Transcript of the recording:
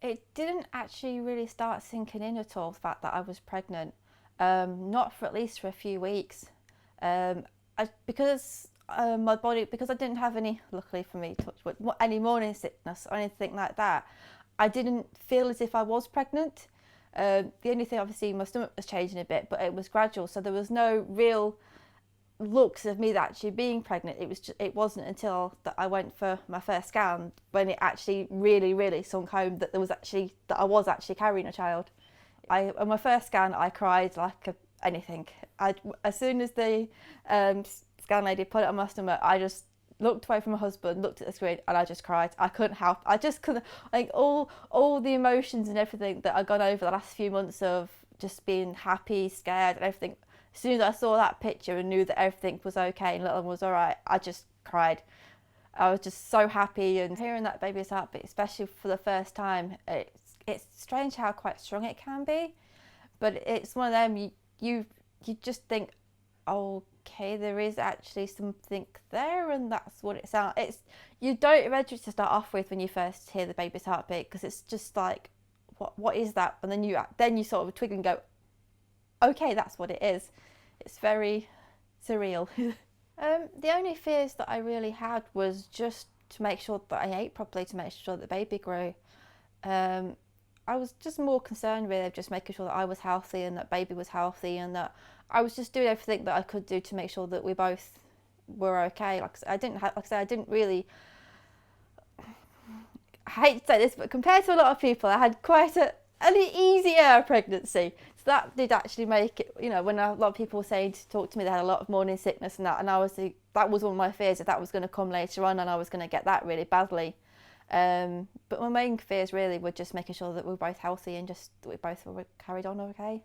It didn't actually really start sinking in at all, the fact that I was pregnant. Not for at least for a few weeks. Because my body, because I didn't have any, luckily for me, touch wood, any morning sickness or anything like that, I didn't feel as if I was pregnant. The only thing, obviously, my stomach was changing a bit, but it was gradual, so there was no real looks of me actually being pregnant. It wasn't until that I went for my first scan when it actually really sunk home that I was actually carrying a child. On my first scan I cried like anything. As soon as the scan lady put it on my stomach, I just looked away from my husband, looked at the screen, and I just cried. I couldn't help. I just couldn't. Like all the emotions and everything that I'd gone over the last few months of just being happy, scared, and everything. As soon as I saw that picture and knew that everything was okay and little one was all right, I just cried. I was just so happy, and hearing that baby's heartbeat, especially for the first time, it's strange how quite strong it can be, but it's one of them you just think, okay, there is actually something there, and that's what it sounds. You don't imagine to start off with when you first hear the baby's heartbeat, because it's just like, what is that? And then you sort of twig and go, okay, that's what it is. It's very surreal. The only fears that I really had was just to make sure that I ate properly, to make sure that the baby grew. I was just more concerned really of just making sure that I was healthy and that baby was healthy, and that I was just doing everything that I could do to make sure that we both were okay. Like I didn't really, I hate to say this, but compared to a lot of people, I had quite an easier pregnancy. So that did actually make it, when a lot of people were saying to talk to me, they had a lot of morning sickness and that, and that was one of my fears, if that was going to come later on and I was going to get that really badly. But my main fears really were just making sure that we were both healthy and just that we both were carried on okay.